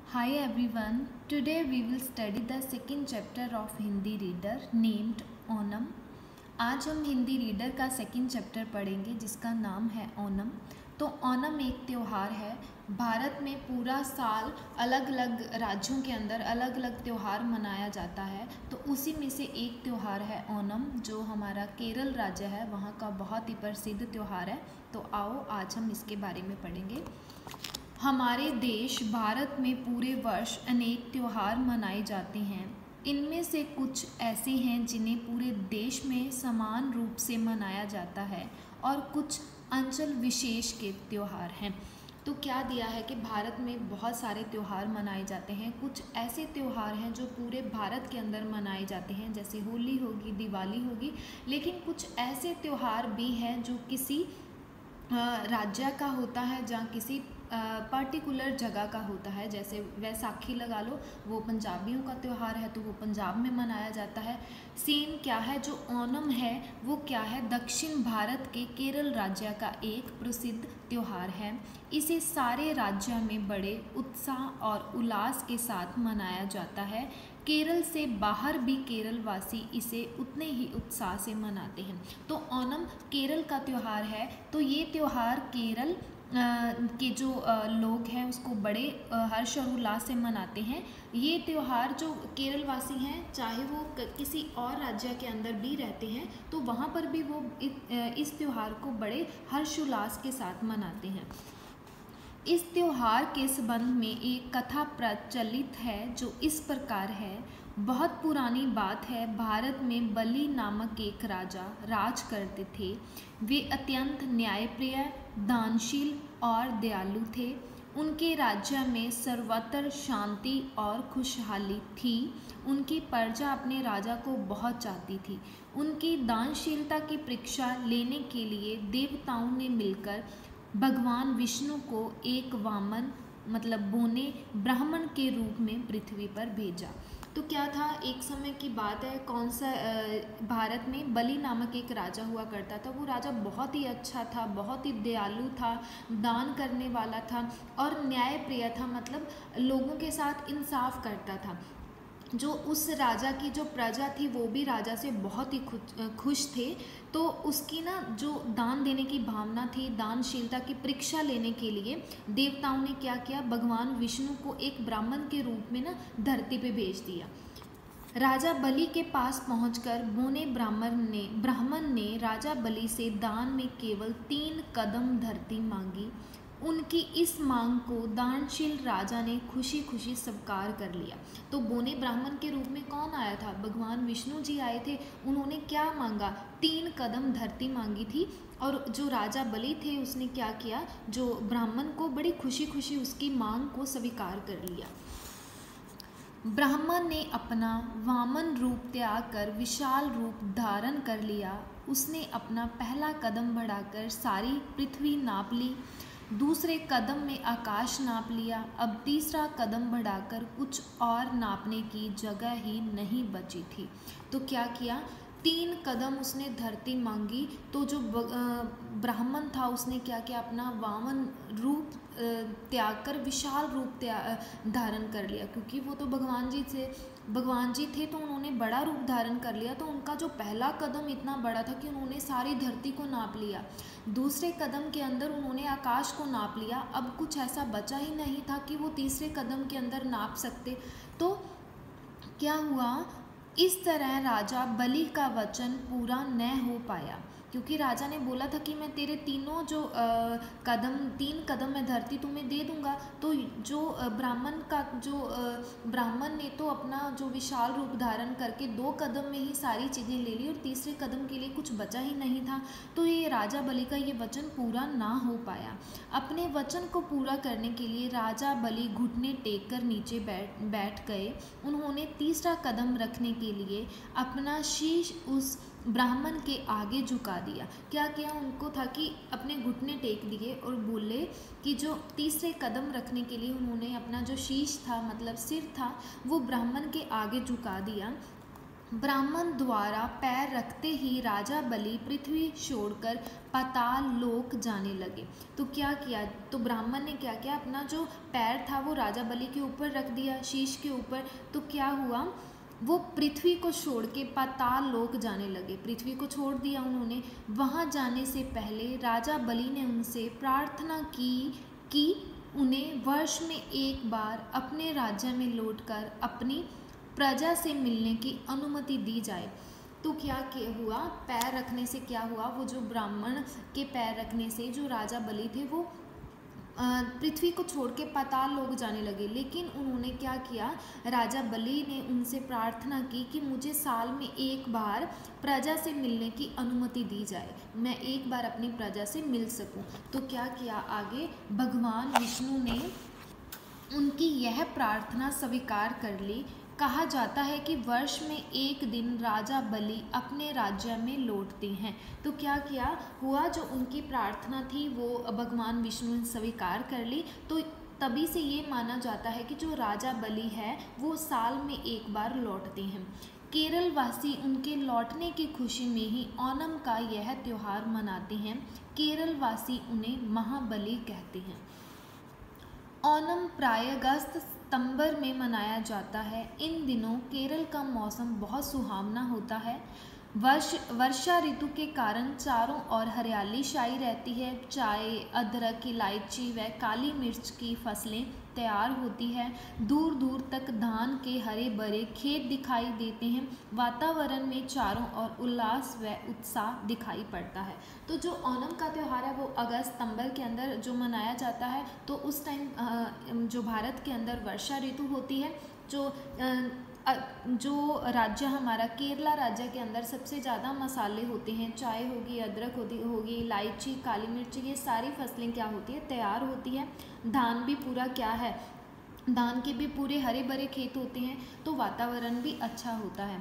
Hi everyone, today we will study the second chapter of Hindi Reader named Onam. आज हम Hindi reader का second chapter पढ़ेंगे जिसका नाम है ओनम। तो ओनम एक त्यौहार है। भारत में पूरा साल अलग अलग राज्यों के अंदर अलग अलग त्यौहार मनाया जाता है, तो उसी में से एक त्यौहार है ओनम, जो हमारा केरल राज्य है वहाँ का बहुत ही प्रसिद्ध त्यौहार है। तो आओ आज हम इसके बारे में पढ़ेंगे। हमारे देश भारत में पूरे वर्ष अनेक त्यौहार मनाए जाते हैं। इनमें से कुछ ऐसे हैं जिन्हें पूरे देश में समान रूप से मनाया जाता है और कुछ अंचल विशेष के त्यौहार हैं। तो क्या दिया है कि भारत में बहुत सारे त्यौहार मनाए जाते हैं। कुछ ऐसे त्यौहार हैं जो पूरे भारत के अंदर मनाए जाते हैं, जैसे होली होगी, दिवाली होगी। लेकिन कुछ ऐसे त्यौहार भी हैं जो किसी राज्य का होता है, जहाँ किसी पर्टिकुलर जगह का होता है। जैसे वैसाखी लगा लो, वो पंजाबियों का त्यौहार है तो वो पंजाब में मनाया जाता है। सेम क्या है, जो ओनम है वो क्या है, दक्षिण भारत के केरल राज्य का एक प्रसिद्ध त्यौहार है। इसे सारे राज्य में बड़े उत्साह और उल्लास के साथ मनाया जाता है। केरल से बाहर भी केरल वासी इसे उतने ही उत्साह से मनाते हैं। तो ओनम केरल का त्यौहार है, तो ये त्यौहार केरल के जो लोग हैं उसको बड़े हर्ष और उल्लास से मनाते हैं। ये त्यौहार जो केरल वासी हैं, चाहे वो किसी और राज्य के अंदर भी रहते हैं, तो वहाँ पर भी वो इस त्यौहार को बड़े हर्षोल्लास के साथ मनाते हैं। इस त्यौहार के संबंध में एक कथा प्रचलित है जो इस प्रकार है। बहुत पुरानी बात है, भारत में बलि नामक एक राजा राज करते थे। वे अत्यंत न्यायप्रिय, दानशील और दयालु थे। उनके राज्य में सर्वत्र शांति और खुशहाली थी। उनकी प्रजा अपने राजा को बहुत चाहती थी। उनकी दानशीलता की परीक्षा लेने के लिए देवताओं ने मिलकर भगवान विष्णु को एक वामन मतलब बोने ब्राह्मण के रूप में पृथ्वी पर भेजा। तो क्या था, एक समय की बात है, कौन सा भारत में बलि नामक एक राजा हुआ करता था। वो राजा बहुत ही अच्छा था, बहुत ही दयालु था, दान करने वाला था और न्यायप्रिय था, मतलब लोगों के साथ इंसाफ करता था। जो उस राजा की जो प्रजा थी वो भी राजा से बहुत ही खुश थे। तो उसकी ना जो दान देने की भावना थी, दानशीलता की परीक्षा लेने के लिए देवताओं ने क्या किया, भगवान विष्णु को एक ब्राह्मण के रूप में ना धरती पे भेज दिया। राजा बलि के पास पहुंचकर बोने ब्राह्मण ने राजा बलि से दान में केवल 3 कदम धरती मांगी। उनकी इस मांग को दानशील राजा ने खुशी खुशी स्वीकार कर लिया। तो बोने ब्राह्मण के रूप में कौन आया था, भगवान विष्णु जी आए थे। उन्होंने क्या मांगा, 3 कदम धरती मांगी थी। और जो राजा बलि थे उसने क्या किया, जो ब्राह्मण को बड़ी खुशी खुशी उसकी मांग को स्वीकार कर लिया। ब्राह्मण ने अपना वामन रूप त्याग कर विशाल रूप धारण कर लिया। उसने अपना पहला कदम बढ़ाकर सारी पृथ्वी नाप ली, दूसरे कदम में आकाश नाप लिया। अब तीसरा कदम बढ़ाकर कुछ और नापने की जगह ही नहीं बची थी। तो क्या किया, 3 कदम उसने धरती मांगी। तो जो ब्राह्मण था उसने क्या किया, अपना वामन रूप त्याग कर विशाल रूप धारण कर लिया, क्योंकि वो तो भगवान जी थे तो उन्होंने बड़ा रूप धारण कर लिया। तो उनका जो पहला कदम इतना बड़ा था कि उन्होंने सारी धरती को नाप लिया। दूसरे कदम के अंदर उन्होंने आकाश को नाप लिया। अब कुछ ऐसा बचा ही नहीं था कि वो तीसरे कदम के अंदर नाप सकते। तो क्या हुआ, इस तरह राजा बलि का वचन पूरा न हो पाया, क्योंकि राजा ने बोला था कि मैं तेरे तीनों जो 3 कदम मैं धरती तुम्हें दे दूंगा। तो जो ब्राह्मण ने तो अपना जो विशाल रूप धारण करके 2 कदम में ही सारी चीज़ें ले ली और तीसरे कदम के लिए कुछ बचा ही नहीं था। तो ये राजा बलि का ये वचन पूरा ना हो पाया। अपने वचन को पूरा करने के लिए राजा बलि घुटने टेक कर नीचे बैठ गए। उन्होंने तीसरा कदम रखने के लिए अपना शीश उस ब्राह्मण के आगे झुका दिया। क्या किया, उनको था कि अपने घुटने टेक दिए और बोले कि जो तीसरे कदम रखने के लिए उन्होंने अपना जो शीश था मतलब सिर था वो ब्राह्मण के आगे झुका दिया। ब्राह्मण द्वारा पैर रखते ही राजा बलि पृथ्वी छोड़कर पाताल लोक जाने लगे। तो क्या किया, तो ब्राह्मण ने क्या किया, अपना जो पैर था वो राजा बलि के ऊपर रख दिया, शीश के ऊपर। तो क्या हुआ, वो पृथ्वी को छोड़ के पाताल लोक जाने लगे। पृथ्वी को छोड़ दिया उन्होंने। वहाँ जाने से पहले राजा बलि ने उनसे प्रार्थना की कि उन्हें वर्ष में एक बार अपने राज्य में लौटकर अपनी प्रजा से मिलने की अनुमति दी जाए। तो क्या हुआ, पैर रखने से क्या हुआ, वो जो ब्राह्मण के पैर रखने से जो राजा बलि थे वो पृथ्वी को छोड़ के पाताल लोक जाने लगे। लेकिन उन्होंने क्या किया, राजा बलि ने उनसे प्रार्थना की कि मुझे साल में एक बार प्रजा से मिलने की अनुमति दी जाए, मैं एक बार अपनी प्रजा से मिल सकूं। तो क्या किया, आगे भगवान विष्णु ने उनकी यह प्रार्थना स्वीकार कर ली। कहा जाता है कि वर्ष में एक दिन राजा बलि अपने राज्य में लौटते हैं। तो क्या किया हुआ, जो उनकी प्रार्थना थी वो भगवान विष्णु ने स्वीकार कर ली। तो तभी से ये माना जाता है कि जो राजा बलि है वो साल में एक बार लौटते हैं। केरल वासी उनके लौटने की खुशी में ही ओणम का यह त्यौहार मनाते हैं। केरल वासी उन्हें महाबली कहते हैं। ओणम प्राय अगस्त सितंबर में मनाया जाता है। इन दिनों केरल का मौसम बहुत सुहावना होता है। वर्षा ऋतु के कारण चारों ओर हरियाली छाई रहती है। चाय, अदरक, इलायची व काली मिर्च की फसलें तैयार होती है। दूर दूर तक धान के हरे भरे खेत दिखाई देते हैं। वातावरण में चारों ओर उल्लास व उत्साह दिखाई पड़ता है। तो जो ओणम का त्यौहार है वो अगस्त सितंबर के अंदर जो मनाया जाता है। तो उस टाइम जो भारत के अंदर वर्षा ऋतु होती है, जो राज्य हमारा केरला राज्य के अंदर सबसे ज़्यादा मसाले होते हैं, चाय होगी, अदरक होगी, इलायची, काली मिर्च, ये सारी फसलें क्या होती है, तैयार होती है। धान भी पूरा क्या है, धान के भी पूरे हरे भरे खेत होते हैं। तो वातावरण भी अच्छा होता है।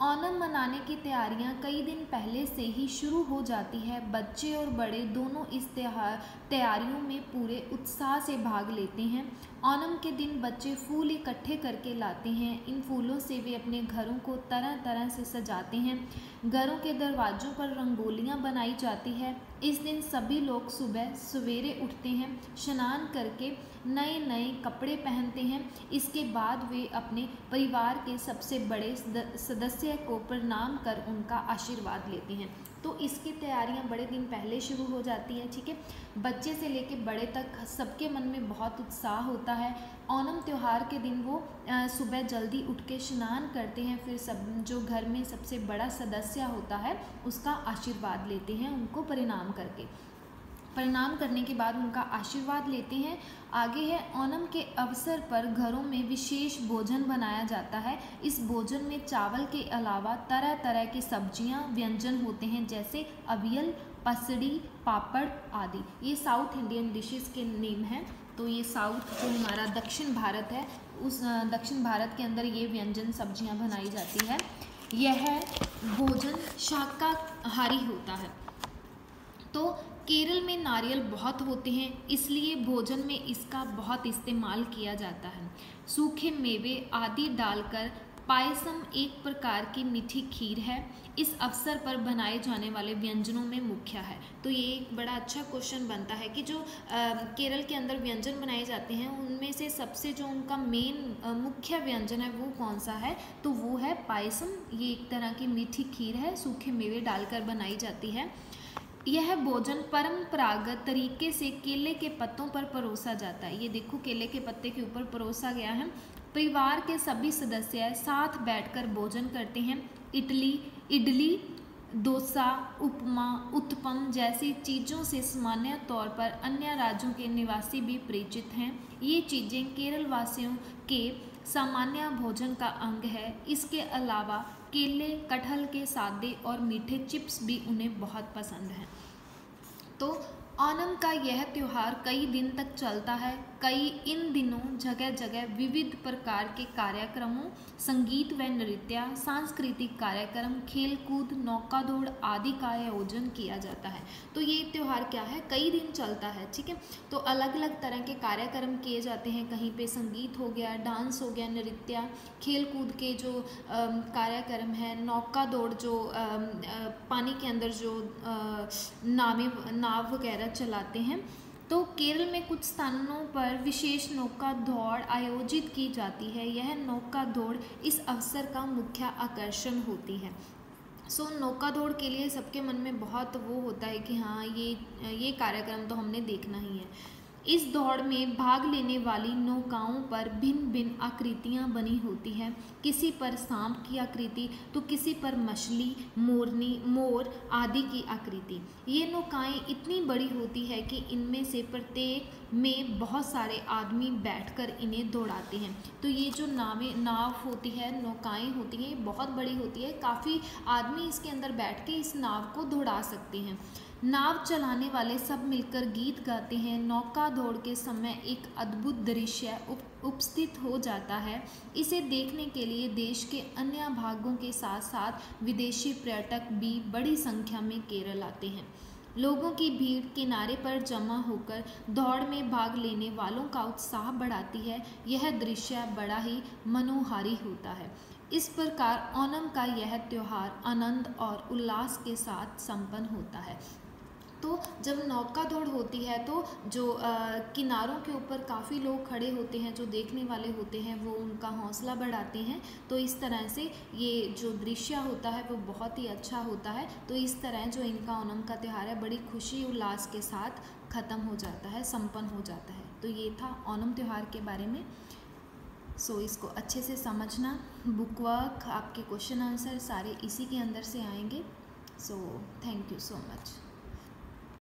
ओणम मनाने की तैयारियां कई दिन पहले से ही शुरू हो जाती है। बच्चे और बड़े दोनों इस तैयारियों में पूरे उत्साह से भाग लेते हैं। ओणम के दिन बच्चे फूल इकट्ठे करके लाते हैं। इन फूलों से वे अपने घरों को तरह तरह से सजाते हैं। घरों के दरवाज़ों पर रंगोलियां बनाई जाती है। इस दिन सभी लोग सुबह सवेरे उठते हैं, स्नान करके नए नए कपड़े पहनते हैं। इसके बाद वे अपने परिवार के सबसे बड़े सदस्य को प्रणाम कर उनका आशीर्वाद लेते हैं। तो इसकी तैयारियां बड़े दिन पहले शुरू हो जाती हैं। ठीक है, बच्चे से लेके बड़े तक सबके मन में बहुत उत्साह होता है। ओणम त्यौहार के दिन वो सुबह जल्दी उठ के स्नान करते हैं, फिर सब जो घर में सबसे बड़ा सदस्य होता है उसका आशीर्वाद लेते हैं, उनको प्रणाम करके। प्रणाम करने के बाद उनका आशीर्वाद लेते हैं। आगे है, ओणम के अवसर पर घरों में विशेष भोजन बनाया जाता है। इस भोजन में चावल के अलावा तरह तरह की सब्जियां, व्यंजन होते हैं, जैसे अवियल, पसड़ी, पापड़ आदि। ये साउथ इंडियन डिशेस के नेम हैं। तो ये साउथ जो हमारा दक्षिण भारत है, उस दक्षिण भारत के अंदर ये व्यंजन सब्जियां बनाई जाती है। यह भोजन शाकाहारी होता है। तो केरल में नारियल बहुत होते हैं, इसलिए भोजन में इसका बहुत इस्तेमाल किया जाता है। सूखे मेवे आदि डालकर पायसम एक प्रकार की मीठी खीर है। इस अवसर पर बनाए जाने वाले व्यंजनों में मुख्य है। तो ये एक बड़ा अच्छा क्वेश्चन बनता है कि जो केरल के अंदर व्यंजन बनाए जाते हैं उनमें से सबसे जो उनका मेन मुख्य व्यंजन है वो कौन सा है, तो वो है पायसम। ये एक तरह की मीठी खीर है, सूखे मेवे डालकर बनाई जाती है। यह भोजन परंपरागत तरीके से केले के पत्तों पर परोसा जाता है। ये देखो, केले के पत्ते के ऊपर परोसा गया है। परिवार के सभी सदस्य साथ बैठकर भोजन करते हैं। इडली, डोसा, उपमा, उत्पम जैसी चीज़ों से सामान्य तौर पर अन्य राज्यों के निवासी भी परिचित हैं। ये चीज़ें केरल वासियों के सामान्य भोजन का अंग है। इसके अलावा केले, कटहल के सादे और मीठे चिप्स भी उन्हें बहुत पसंद हैं। तो ओणम का यह त्यौहार कई दिन तक चलता है। इन दिनों जगह जगह विविध प्रकार के कार्यक्रमों, संगीत व नृत्य, सांस्कृतिक कार्यक्रम, खेल कूद, नौका दौड़ आदि का आयोजन किया जाता है। तो ये त्यौहार क्या है, कई दिन चलता है, ठीक है। तो अलग अलग तरह के कार्यक्रम किए जाते हैं, कहीं पे संगीत हो गया, डांस हो गया, नृत्य, खेल कूद के जो कार्यक्रम है, नौका दौड़ जो पानी के अंदर जो नाव वगैरह चलाते हैं। तो केरल में कुछ स्थानों पर विशेष नौका दौड़ आयोजित की जाती है। यह नौका दौड़ इस अवसर का मुख्य आकर्षण होती है। नौका दौड़ के लिए सबके मन में बहुत वो होता है कि हाँ ये कार्यक्रम तो हमने देखना ही है। इस दौड़ में भाग लेने वाली नौकाओं पर भिन्न भिन्न आकृतियाँ बनी होती हैं। किसी पर सांप की आकृति तो किसी पर मछली, मोर आदि की आकृति। ये नौकाएं इतनी बड़ी होती है कि इनमें से प्रत्येक में बहुत सारे आदमी बैठकर इन्हें दौड़ाते हैं। तो ये जो नाव होती है, नौकाएं होती हैं, बहुत बड़ी होती है, काफ़ी आदमी इसके अंदर बैठ के इस नाव को दौड़ा सकते हैं। नाव चलाने वाले सब मिलकर गीत गाते हैं। नौका दौड़ के समय एक अद्भुत दृश्य उपस्थित हो जाता है। इसे देखने के लिए देश के अन्य भागों के साथ साथ विदेशी पर्यटक भी बड़ी संख्या में केरल आते हैं। लोगों की भीड़ किनारे पर जमा होकर दौड़ में भाग लेने वालों का उत्साह बढ़ाती है। यह दृश्य बड़ा ही मनोहारी होता है। इस प्रकार ओणम का यह त्यौहार आनंद और उल्लास के साथ संपन्न होता है। तो जब नौका दौड़ होती है तो जो किनारों के ऊपर काफ़ी लोग खड़े होते हैं, जो देखने वाले होते हैं, वो उनका हौसला बढ़ाते हैं। तो इस तरह से ये जो दृश्य होता है वो बहुत ही अच्छा होता है। तो इस तरह जो इनका ओणम का त्यौहार है बड़ी खुशी उल्लास के साथ ख़त्म हो जाता है, संपन्न हो जाता है। तो ये था ओणम त्यौहार के बारे में। इसको अच्छे से समझना। बुक वर्क, आपके क्वेश्चन आंसर सारे इसी के अंदर से आएंगे। Thank you so much.